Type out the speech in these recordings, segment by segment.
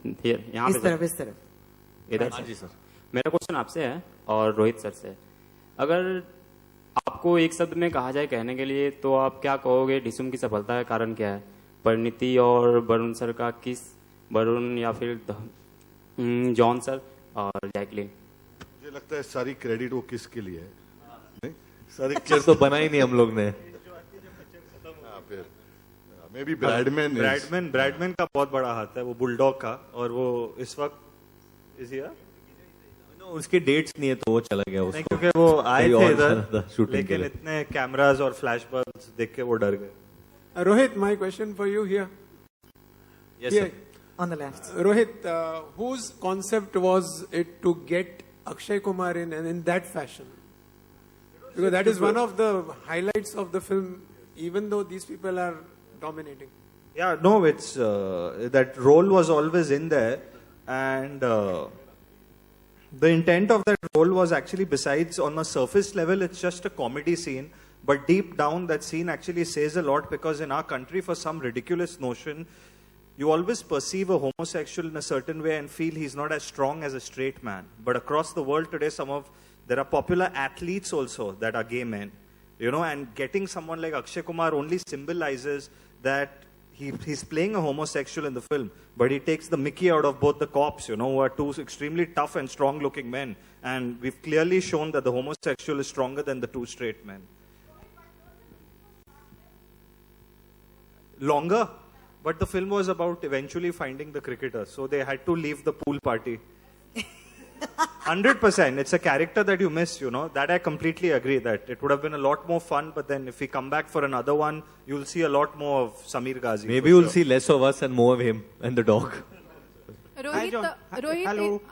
यहाँ पे इस तरफ इधर हाँ जी सर। मेरा क्वेश्चन आपसे है और रोहित सर से। अगर आपको एक शब्द में कहा जाए कहने के लिए तो आप क्या कहोगे? डिसूम की सफलता का कारण क्या है? परिणीति और वरुण सर का किस, वरुण या फिर जॉन सर और जैकलिन? मुझे लगता है सारी क्रेडिट वो किसके लिए है? नहीं, सारी पिक्चर तो बना ही नहीं हम लोग ने। फिर मे बी ब्रैडमैन का बहुत बड़ा हाथ है, वो बुलडॉग का, और वो इस वक्त इसी उसके डेट्स नहीं है तो वो चला गया उसको, क्योंकि वो आए थे इधर शूटिंग लेकिन इतने कैमरास और फ्लैश बल्ब्स देख के वो डर गए। Rohit, my question for you here. Yes, Here. sir. on the left. Rohit, whose concept was it to get Akshay Kumar in and in that fashion? Because that is one of the highlights of the film, even though these people are dominating. Yeah, no, it's that role was always in there, and the intent of that role was actually, besides on a surface level, it's just a comedy scene, but deep down that scene actually says a lot, because in our country, for some ridiculous notion, you always perceive a homosexual in a certain way and feel he's not as strong as a straight man. But across the world today, there are popular athletes also that are gay men, you know, and getting someone like Akshay Kumar only symbolizes that he's playing a homosexual in the film, but he takes the mickey out of both the cops, you know, who are two extremely tough and strong looking men. And we've clearly shown that the homosexual is stronger than the two straight men. Longer, but the film was about eventually finding the cricketer, so they had to leave the pool party. 100%. It's a character that you miss, you know. That I completely agree, that it would have been a lot more fun, but then if we come back for another one, you'll see a lot more of Samir Ghazi. Maybe you'll see less of us and more of him and the dog. Rohit,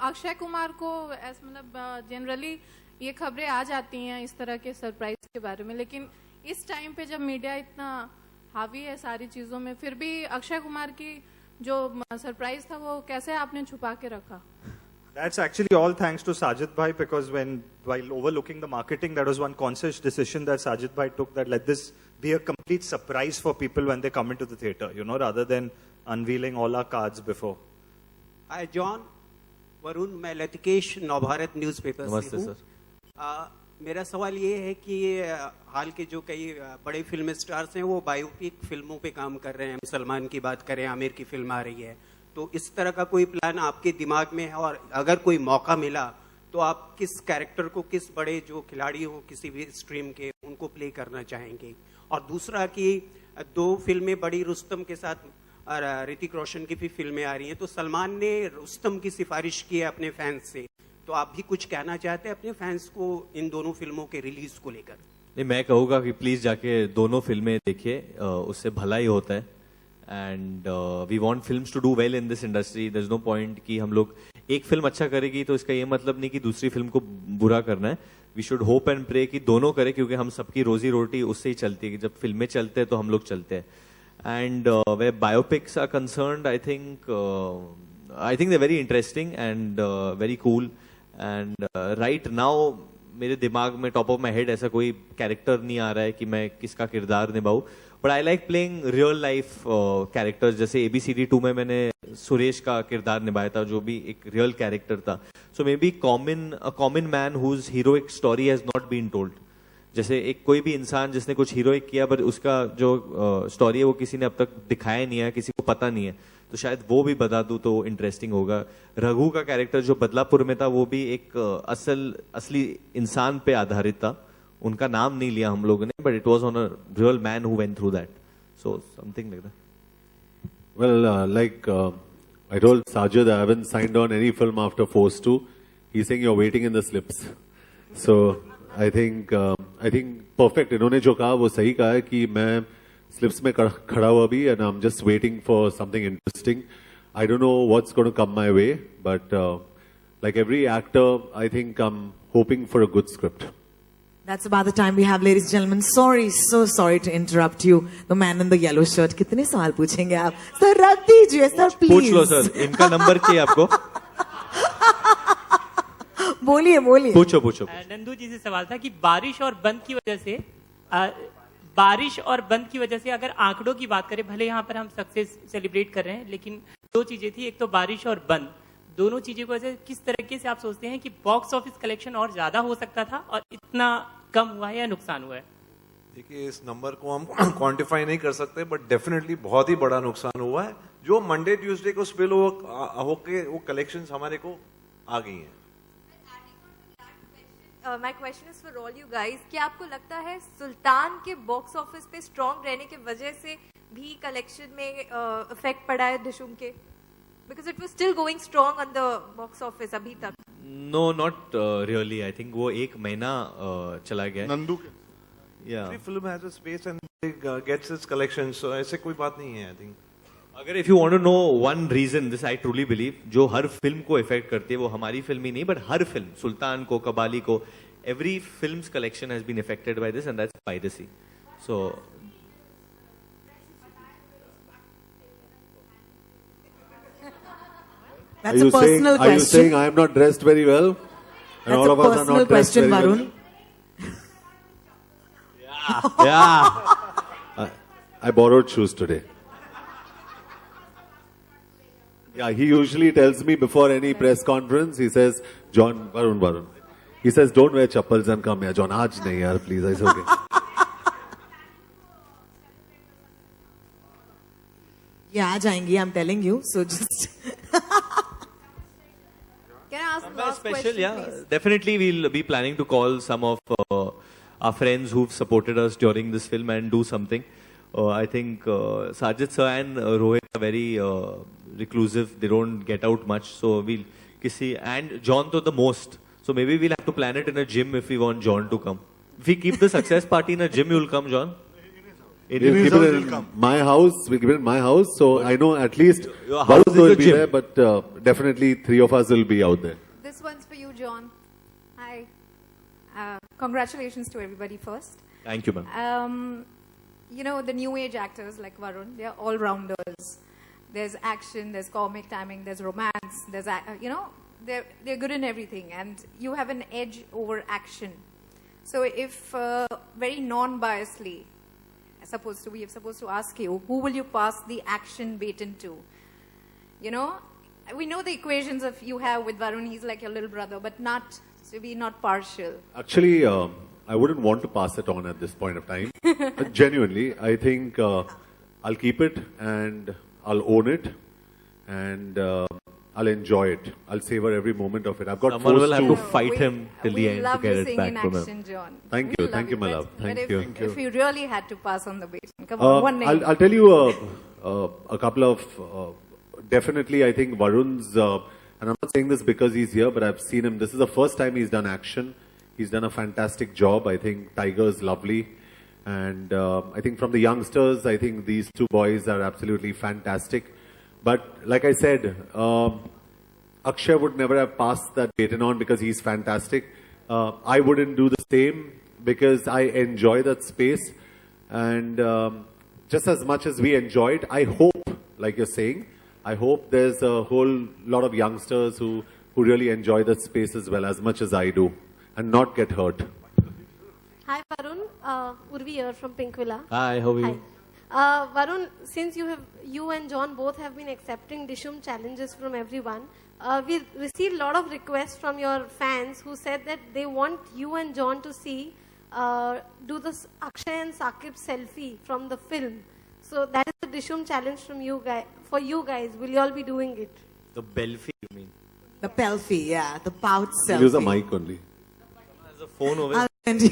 Akshay Kumar को मतलब generally ये खबरें आ जाती हैं इस तरह के surprise के बारे में, लेकिन इस टाइम पे जब मीडिया इतना हावी है सारी चीजों में, फिर भी अक्षय कुमार की जो सरप्राइज था वो कैसे आपने छुपा के रखा? That's actually all thanks to Sajid Bhai, because while overlooking the marketing, that was one conscious decision that Sajid Bhai took, that let this be a complete surprise for people when they come into the theater, you know, rather than unveiling all our cards before. Hi John, Varun, मैं लतिकेश Navbharat newspaper से हूँ। मेरा सवाल ये है कि हाल के जो कई बड़े फिल्म स्टार्स हैं वो बायोपिक फिल्मों पे काम कर रहे हैं। सलमान की बात करें, आमिर की फिल्म आ रही है, तो इस तरह का कोई प्लान आपके दिमाग में है? और अगर कोई मौका मिला तो आप किस कैरेक्टर को, किस बड़े जो खिलाड़ी हो किसी भी स्ट्रीम के, उनको प्ले करना चाहेंगे? और दूसरा कि 2 फिल्में बड़ी रुस्तम के साथ ऋतिक रोशन की भी फिल्में आ रही हैं, तो सलमान ने रुस्तम की सिफारिश की है अपने फैंस से, तो आप भी कुछ कहना चाहते हैं अपने फैंस को इन दोनों फिल्मों के रिलीज को लेकर? नहीं, मैं कहूँगा कि प्लीज जाके दोनों फिल्में देखिए, उससे भला ही होता है। And we want films to do well in this industry. There is no point कि हम लोग एक फिल्म अच्छा करेगी तो इसका ये मतलब नहीं कि दूसरी फिल्म को बुरा करना है। We should hope and pray कि दोनों करें, क्योंकि हम सबकी रोजी रोटी उससे ही चलती है कि जब फिल्में चलते हैं तो हम लोग चलते हैं। And way biopics are concerned, I think they very interesting and very cool. And right now मेरे दिमाग में टॉप ऑफ माई हेड ऐसा कोई कैरेक्टर नहीं आ रहा है कि मैं किसका किरदार निभाऊं, but I like playing real life characters. जैसे ABCD 2 में मैंने सुरेश का किरदार निभाया था, जो भी एक रियल कैरेक्टर था। So maybe common man whose heroic story has not been told. जैसे एक कोई भी इंसान जिसने कुछ हीरोइक किया पर उसका जो स्टोरी है वो किसी ने अब तक दिखाया नहीं है, किसी को पता नहीं है, तो शायद वो भी बता दूं तो इंटरेस्टिंग होगा। रघु का कैरेक्टर जो बदलापुर में था वो भी एक असली इंसान पे आधारित था। उनका नाम नहीं लिया हम लोगों ने, but it was on a real man who went through that, so something like that. Well, like I told Sajid, I haven't signed on any film after Force 2. He's saying you're waiting in the slips. So I think perfect. इन्होंने जो कहा वो सही कहा है कि मैं slips में खड़ा हुआ भी, and I'm just waiting for something interesting. I don't know what's going to come my way, but like every actor, I think I'm hoping for a good script. That's about the time we have, ladies and gentlemen. So sorry to interrupt you. The man in the yellow shirt. कितने सवाल पूछेंगे आप? Sir रख दीजिए sir, please. पूछ लो sir, इनका number चाहिए आपको। बोलिए। पूछो। नंदू जी से सवाल था कि बारिश और बंद की वजह से अगर आंकड़ों की बात करें, भले यहाँ पर हम सक्सेस सेलिब्रेट कर रहे हैं, लेकिन दो चीजें थी, एक तो बारिश और बंद। दोनों चीजों को ऐसे किस तरीके से आप सोचते हैं कि बॉक्स ऑफिस कलेक्शन और ज्यादा हो सकता था और इतना कम हुआ है या नुकसान हुआ है? देखिए, इस नंबर को हम क्वांटिफाई नहीं कर सकते, बट डेफिनेटली बहुत ही बड़ा नुकसान हुआ है। जो मंडे ट्यूसडे को स्पिल होके वो कलेक्शंस हमारे को आ गई हैं। My question is for all you guys. क्या आपको लगता है सुल्तान के बॉक्स ऑफिस पे स्ट्रॉन्ग रहने की वजह से भी कलेक्शन में इफेक्ट पड़ा है डिशुम के? Because it was still going strong on the box office अभी तक. No, not really. I think वो एक महीना चला गया है। नंदू के Yeah. every film has a space and gets its collection, so ऐसे कोई बात नहीं है। I think अगर if you want to know one reason, this I truly believe, जो हर फिल्म को इफेक्ट करती है, वो हमारी फिल्म ही नहीं, बट हर फिल्म, सुल्तान को, कबाली को, every film's collection has been affected by this, and that's piracy. So That's a personal Are you saying question. I am not dressed very well? And That's all a of us are personal not dressed question, very Varun. well? Yeah. I borrowed shoes today. Yeah, he usually tells me before any press conference, he says, John, Varun. He says, don't wear chappals and come here. John, aaj nahi yaar, please. It's okay. Yeah, आ जाएंगी. I'm telling you. So just. Can I ask Very last special, question, yeah. please? Definitely, we'll be planning to call some of our friends who've supported us during this film and do something. I think Sajid sir and Rohit are very reclusive. They don't get out much. So we'll and John to the most. So maybe we'll have to plan it in a gym if we want John to come. If we keep the success party in a gym, you'll come, John? We'll keep it in my house. We'll keep it in my house. So I know at least Your house Varun is will a be gym. there, but definitely three of us will be out there. This one's for you, John. Hi. Congratulations to everybody first. Thank you, ma'am. You know, the new age actors like Varun, they're all rounders. There's action, there's comic timing, there's romance, there's, they're good in everything. And you have an edge over action. So if very non-biasedly, we are supposed to ask you, who will you pass the action baton to? You know, we know the equations of you have with Varun, he's like your little brother, but not, to be not partial. Actually, I wouldn't want to pass it on at this point of time. But genuinely, I think I'll keep it and I'll own it and I'll enjoy it. I'll savor every moment of it. I've got Someone will have to to fight him till the end to get it back from action, him. John. Thank We you, thank you, my but- love. but Thank if, you. If you really had to pass on the baton, come on, one name. I'll tell you a couple of definitely. I think Varun's, and I'm not saying this because he's here, but I've seen him. This is the first time he's done action. He's done a fantastic job. I think Tiger's lovely, and I think from the youngsters, I think these two boys are absolutely fantastic. But like I said, Akshay would never have passed that baton on because he's fantastic. I wouldn't do the same because I enjoy that space. And just as much as we enjoy it, I hope, like you're saying, I hope there's a whole lot of youngsters who really enjoy that space as well, as much as I do, and not get hurt. Hi Varun, Urvi here from Pink Villa. Hi, how are you? Varun, since you and John both have been accepting Dishum challenges from everyone, we received a lot of requests from your fans who said that they want you and John to do this Akshay and Saqib selfie from the film. So that is the Dishum challenge from you guys. For you guys, will you all be doing it? The Belfi, you mean? The Pelfi, yeah, the pout selfie. Use a mic only. There's a phone over. I'll send you.